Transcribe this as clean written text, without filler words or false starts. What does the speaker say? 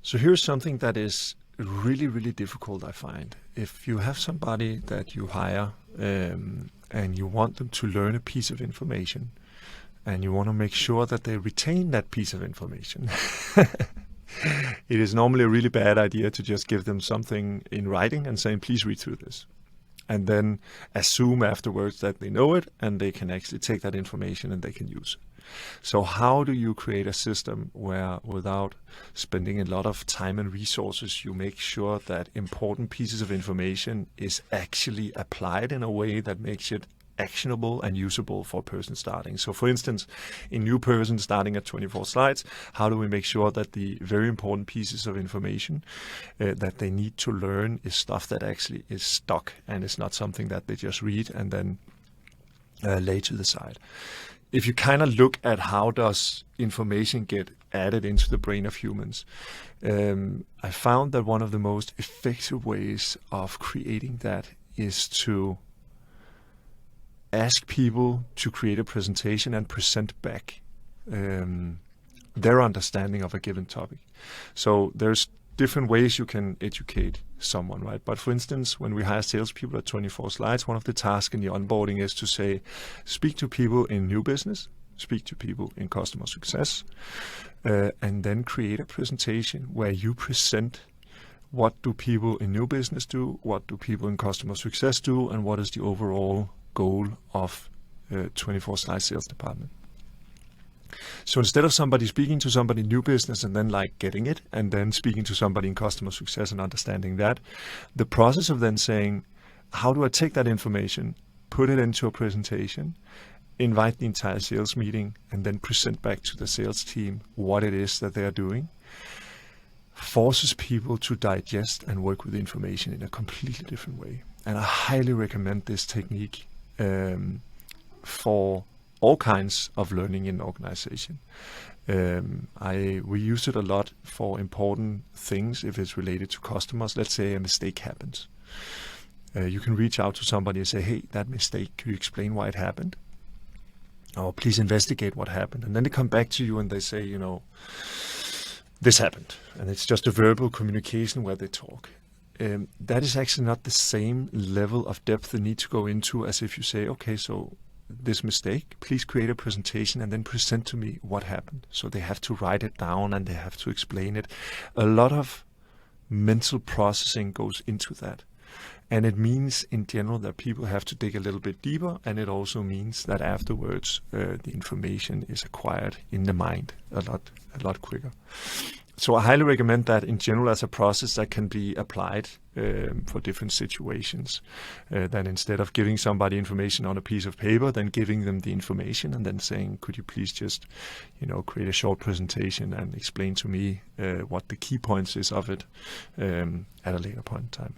So here's something that is really, really difficult, I find. If you have somebody that you hire and you want them to learn a piece of information, and you want to make sure that they retain that piece of information, it is normally a really bad idea to just give them something in writing and saying, please read through this. And then assume afterwards that they know it and they can actually take that information and they can use it. So how do you create a system where, without spending a lot of time and resources, you make sure that important pieces of information is actually applied in a way that makes it actionable and usable for a person starting? So for instance, a new person starting at 24 slides, how do we make sure that the very important pieces of information that they need to learn is stuff that actually is stuck and is not something that they just read and then lay to the side? If you kind of look at how does information get added into the brain of humans, I found that one of the most effective ways of creating that is to ask people to create a presentation and present back their understanding of a given topic. So there's different ways you can educate someone, right? But for instance, when we hire salespeople at 24 slides, one of the tasks in the onboarding is to say, speak to people in new business, speak to people in customer success, and then create a presentation where you present what do people in new business do, what do people in customer success do, and what is the overall goal of 24 slide sales department. So instead of somebody speaking to somebody in new business and then like getting it, and then speaking to somebody in customer success and understanding that, the process of then saying, how do I take that information, put it into a presentation, invite the entire sales meeting, and then present back to the sales team what it is that they are doing, forces people to digest and work with information in a completely different way. And I highly recommend this technique for all kinds of learning in an organization. We use it a lot for important things if it's related to customers. Let's say a mistake happens. You can reach out to somebody and say, hey, that mistake, can you explain why it happened? Or please investigate what happened. And then they come back to you and they say, you know, this happened. And it's just a verbal communication where they talk. That is actually not the same level of depth they need to go into as if you say, okay, so this mistake, please create a presentation and then present to me what happened. So they have to write it down and they have to explain it. A lot of mental processing goes into that. And it means in general that people have to dig a little bit deeper, and it also means that afterwards the information is acquired in the mind a lot quicker. So I highly recommend that in general as a process that can be applied for different situations. Then instead of giving somebody information on a piece of paper, then giving them the information and then saying, could you please just, you know, create a short presentation and explain to me what the key points is of it at a later point in time.